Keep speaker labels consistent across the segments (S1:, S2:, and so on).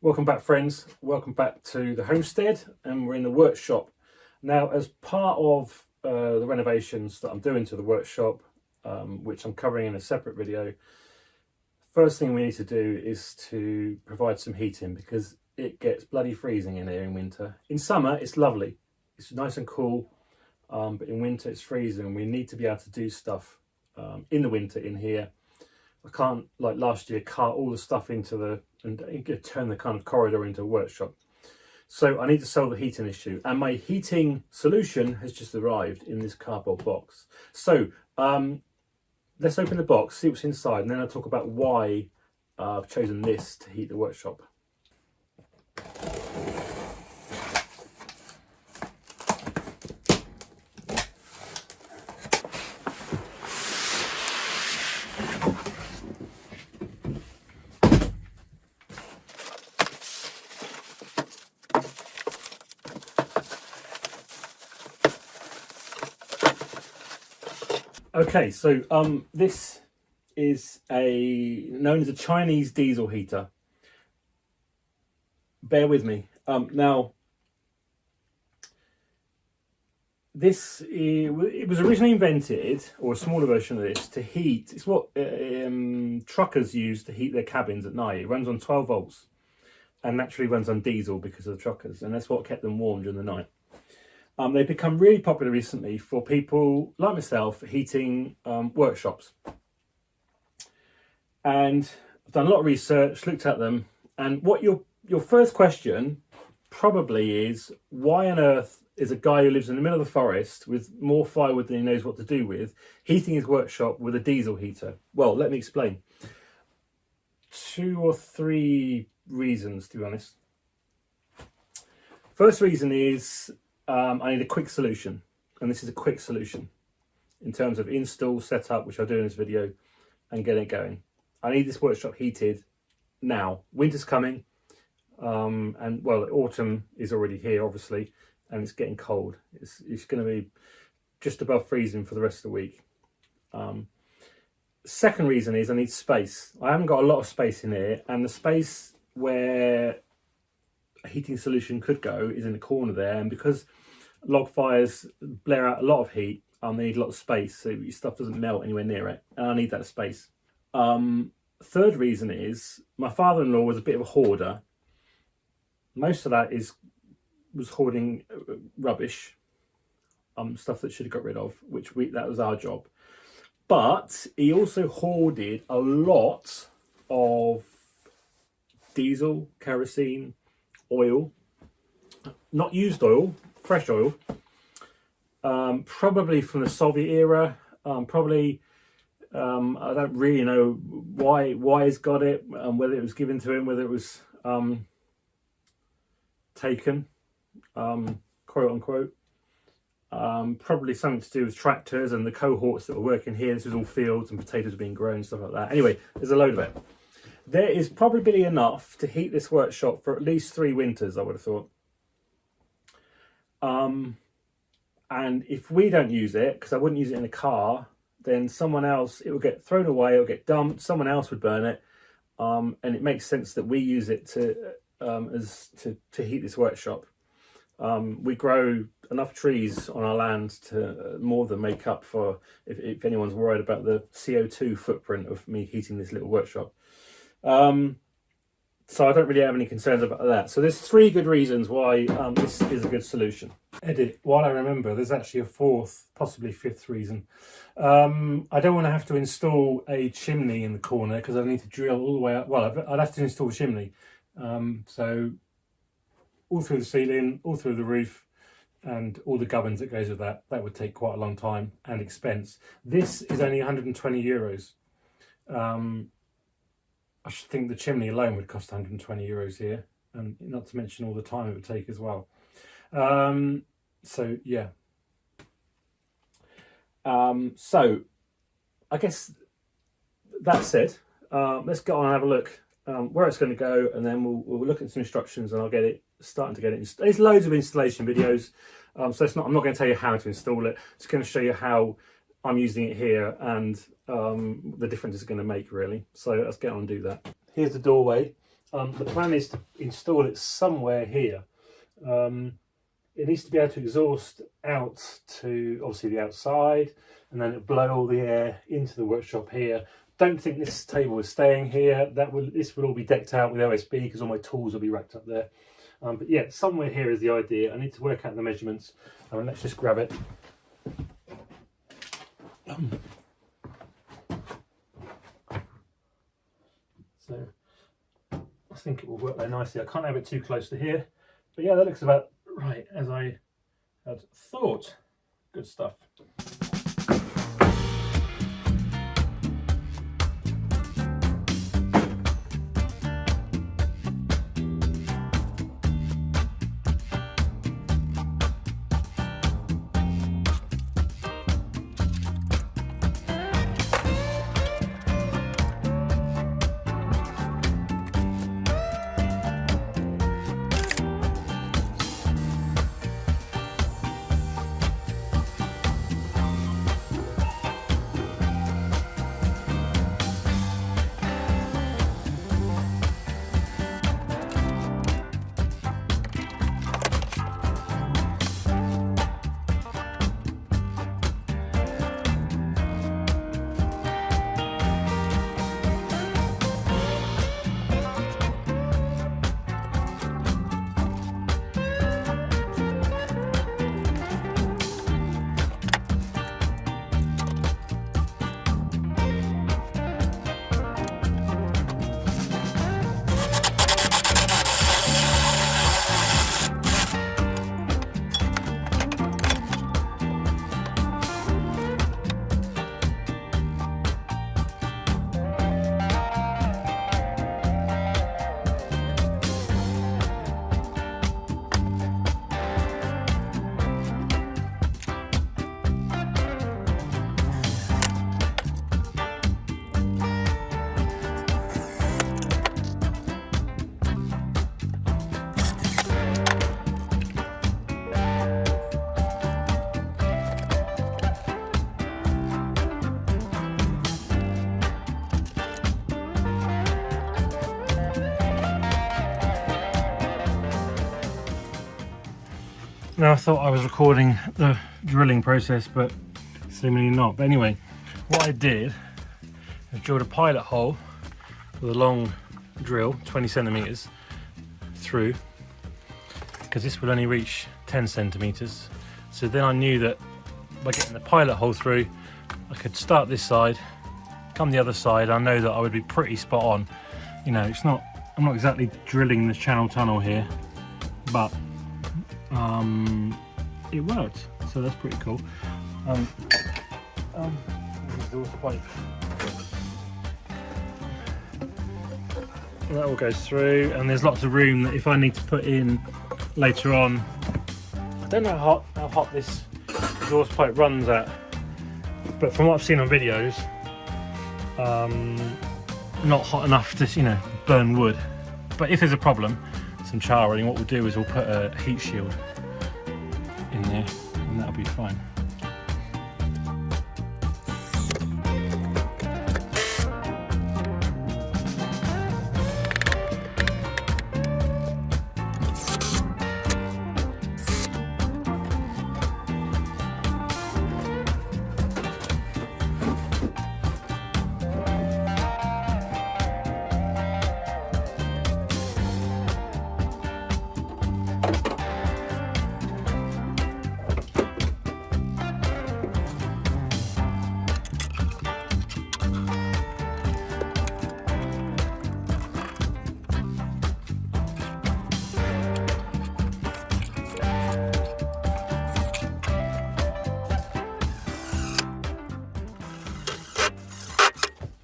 S1: Welcome back, friends. Welcome back to the homestead, and we're in the workshop. Now, as part of the renovations that I'm doing to the workshop, which I'm covering in a separate video, first thing we need to do is to provide some heating because it gets bloody freezing in here in winter. In summer, it's lovely. It's nice and cool, but in winter it's freezing. We need to be able to do stuff in the winter in here. I can't, like last year, cart all the stuff into and turn the kind of corridor into a workshop. So I need to solve the heating issue, and my heating solution has just arrived in this cardboard box. So let's open the box, see what's inside, and then I'll talk about why I've chosen this to heat the workshop. Okay, so this is known as a Chinese diesel heater. Bear with me. Now, it was originally invented, or a smaller version of this, to heat. It's what truckers use to heat their cabins at night. It runs on 12 volts and naturally runs on diesel because of the truckers, and that's what kept them warm during the night. They've become really popular recently for people like myself heating workshops. And I've done a lot of research, looked at them, and what your first question probably is, why on earth is a guy who lives in the middle of the forest with more firewood than he knows what to do with, heating his workshop with a diesel heater? Well, let me explain. 2 or 3 reasons, to be honest. First reason is I need a quick solution, and this is a quick solution in terms of install, setup, which I'll do in this video, and get it going. I need this workshop heated now. Winter's coming, and well, autumn is already here, obviously, and it's getting cold. It's going to be just above freezing for the rest of the week. Second reason is I need space. I haven't got a lot of space in here, and the space where a heating solution could go is in the corner there, and because log fires blare out a lot of heat, they need a lot of space so your stuff doesn't melt anywhere near it, and I need that space. Third reason is my father-in-law was a bit of a hoarder. Most of that was hoarding rubbish, stuff that should have got rid of, that was our job. But he also hoarded a lot of diesel, kerosene, oil, not used oil, fresh oil, probably from the Soviet era. I don't really know why he's got it, whether it was given to him, whether it was taken, quote unquote. Probably something to do with tractors and the cohorts that were working here. This was all fields and potatoes being grown, stuff like that. Anyway, there's a load of it. There is probably enough to heat this workshop for at least 3 winters, I would have thought. And if we don't use it, because I wouldn't use it in a car, then someone else, it will get thrown away, it will get dumped, someone else would burn it. And it makes sense that we use it to heat this workshop. We grow enough trees on our land to more than make up for, if anyone's worried about the CO2 footprint of me heating this little workshop. So I don't really have any concerns about that. So there's 3 good reasons why this is a good solution. Edit, while I remember, there's actually a 4th, possibly 5th reason. I don't want to have to install a chimney in the corner because I need to drill all the way up. Well, I'd have to install a chimney. So all through the ceiling, all through the roof, and all the gubbins that goes with that would take quite a long time and expense. This is only 120 euros. I should think the chimney alone would cost 120 euros here, and not to mention all the time it would take as well. So yeah. So I guess that said, let's go on and have a look where it's going to go, and then we'll look at some instructions, and I'll get it starting to get it. There's loads of installation videos, so I'm not going to tell you how to install it. It's going to show you how I'm using it here and the difference it's going to make, really. So let's get on and do that. Here's the doorway. The plan is to install it somewhere here. It needs to be able to exhaust out to obviously the outside, and then it'll blow all the air into the workshop here. Don't think this table is staying here. This will all be decked out with OSB because all my tools will be racked up there. But yeah, somewhere here is the idea. I need to work out the measurements. Let's just grab it. So I think it will work there nicely. I can't have it too close to here. But yeah, that looks about right as I had thought. Good stuff. Now I thought I was recording the drilling process, but seemingly not. But anyway, what I did is drilled a pilot hole with a long drill, 20 centimeters through, because this will only reach 10 centimeters. So then I knew that by getting the pilot hole through, I could start this side, come the other side. I know that I would be pretty spot on. You know, I'm not exactly drilling the channel tunnel here, but it worked, so that's pretty cool. Exhaust pipe. That all goes through, and there's lots of room that if I need to put in later on. I don't know how hot this exhaust pipe runs at, but from what I've seen on videos, not hot enough to, you know, burn wood. But if there's a problem, some charring, what we'll do is we'll put a heat shield in there, and that'll be fine.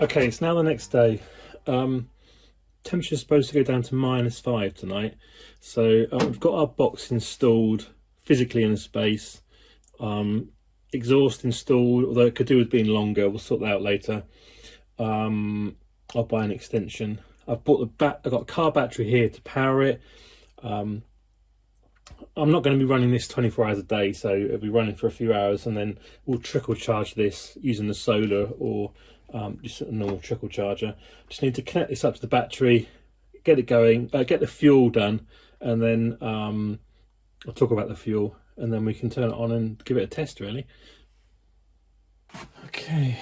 S1: Okay, it's now the next day. Temperature's supposed to go down to -5 tonight. So we've got our box installed physically in the space. Exhaust installed, although it could do with being longer. We'll sort that out later. I'll buy an extension. I've got a car battery here to power it. I'm not going to be running this 24 hours a day, so it'll be running for a few hours, and then we'll trickle charge this using the solar or just a normal trickle charger. Just need to connect this up to the battery, it going, get the fuel done, and then I'll talk about the fuel, and then we can turn it on and give it a test really. Okay,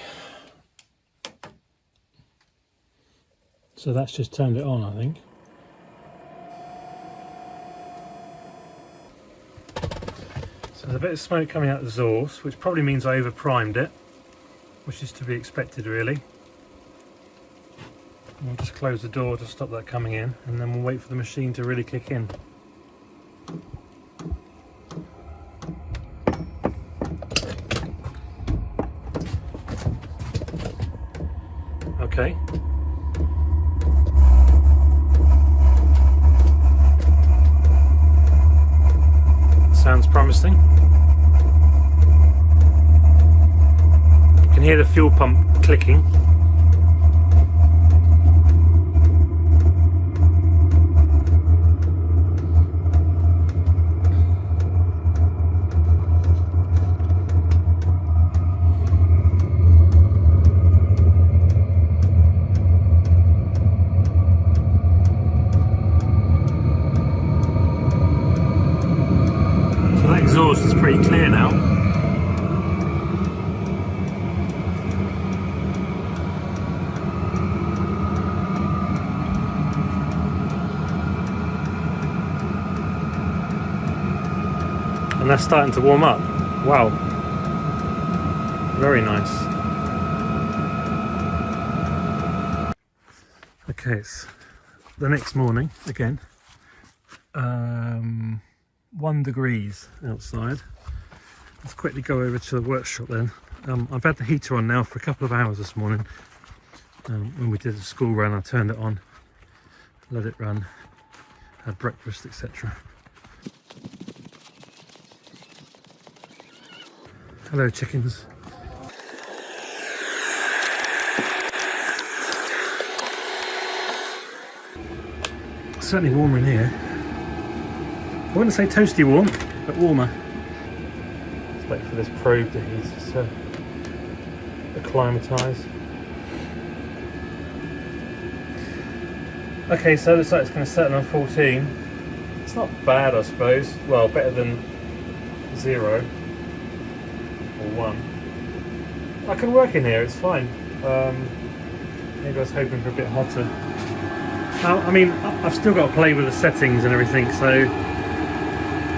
S1: so that's just turned it on, I think. So there's a bit of smoke coming out of the exhaust, which probably means I over primed it, which is to be expected really. We'll just close the door to stop that coming in, and then we'll wait for the machine to really kick in. Okay. Sounds promising. You can hear the fuel pump clicking. Exhaust is pretty clear now. And that's starting to warm up. Wow. Very nice. Okay, it's the next morning again. 1 degrees outside. Let's quickly go over to the workshop then. I've had the heater on now for a couple of hours this morning. When we did the school run, I turned it on, let it run, had breakfast, etc. Hello chickens. It's certainly warmer in here. I wouldn't say toasty warm, but warmer. Let's wait for this probe to heat, to acclimatise. Okay, so it looks like it's going to settle on 14. It's not bad, I suppose. Well, better than 0 or 1. I can work in here, it's fine. Maybe I was hoping for a bit hotter. I mean, I've still got to play with the settings and everything, so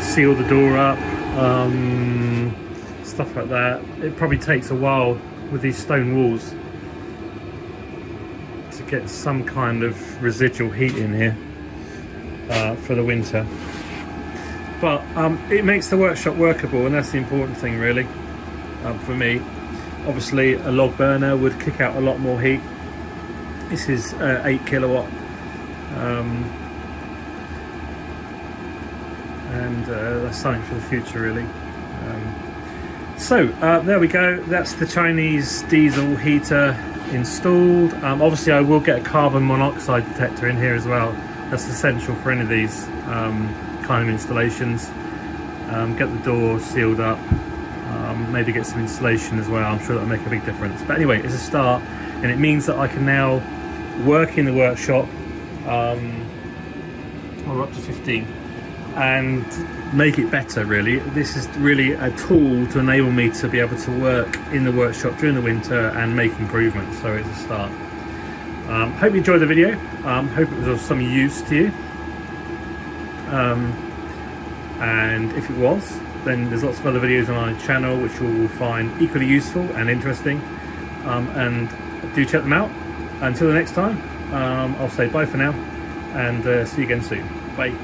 S1: seal the door up, stuff like that. It probably takes a while with these stone walls to get some kind of residual heat in here for the winter. But it makes the workshop workable, and that's the important thing really for me. Obviously a log burner would kick out a lot more heat. This is 8 kilowatt. And that's something for the future really. So there we go, that's the Chinese diesel heater installed. Obviously I will get a carbon monoxide detector in here as well. That's essential for any of these kind of installations. Get the door sealed up, maybe get some insulation as well. I'm sure that'll make a big difference. But anyway, it's a start, and it means that I can now work in the workshop, or up to 15, and make it better really. This is really a tool to enable me to be able to work in the workshop during the winter and make improvements, so it's a start. Hope you enjoyed the video. Hope it was of some use to you, and if it was, then there's lots of other videos on our channel which you will find equally useful and interesting, and do check them out. Until the next time, I'll say bye for now, and see you again soon. Bye.